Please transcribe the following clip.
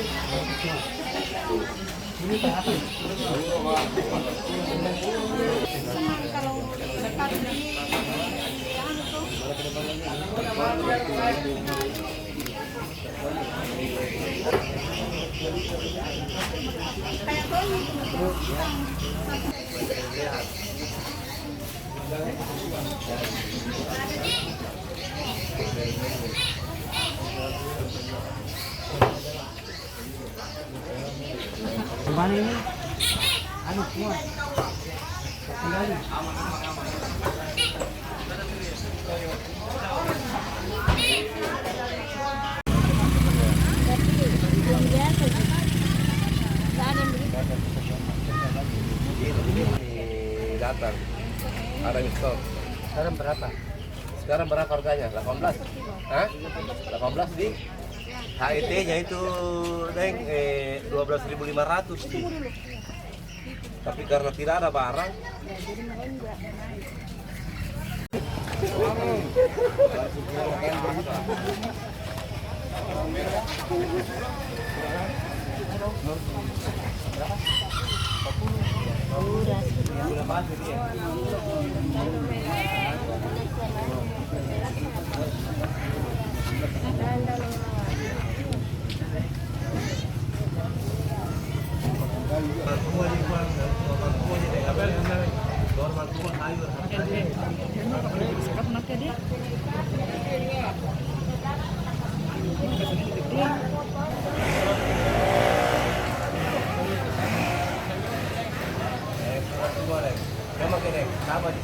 Ini apa? Kalau dekat di Kemana ini? Anu semua. Kembali. Datang. Ada stok. Sekarang berapa? Sekarang berapa harganya? 18. Hah? 18 di HET-nya itu Deng 12.500 sih. Tapi karena tidak ada barang. Memang gini, sama di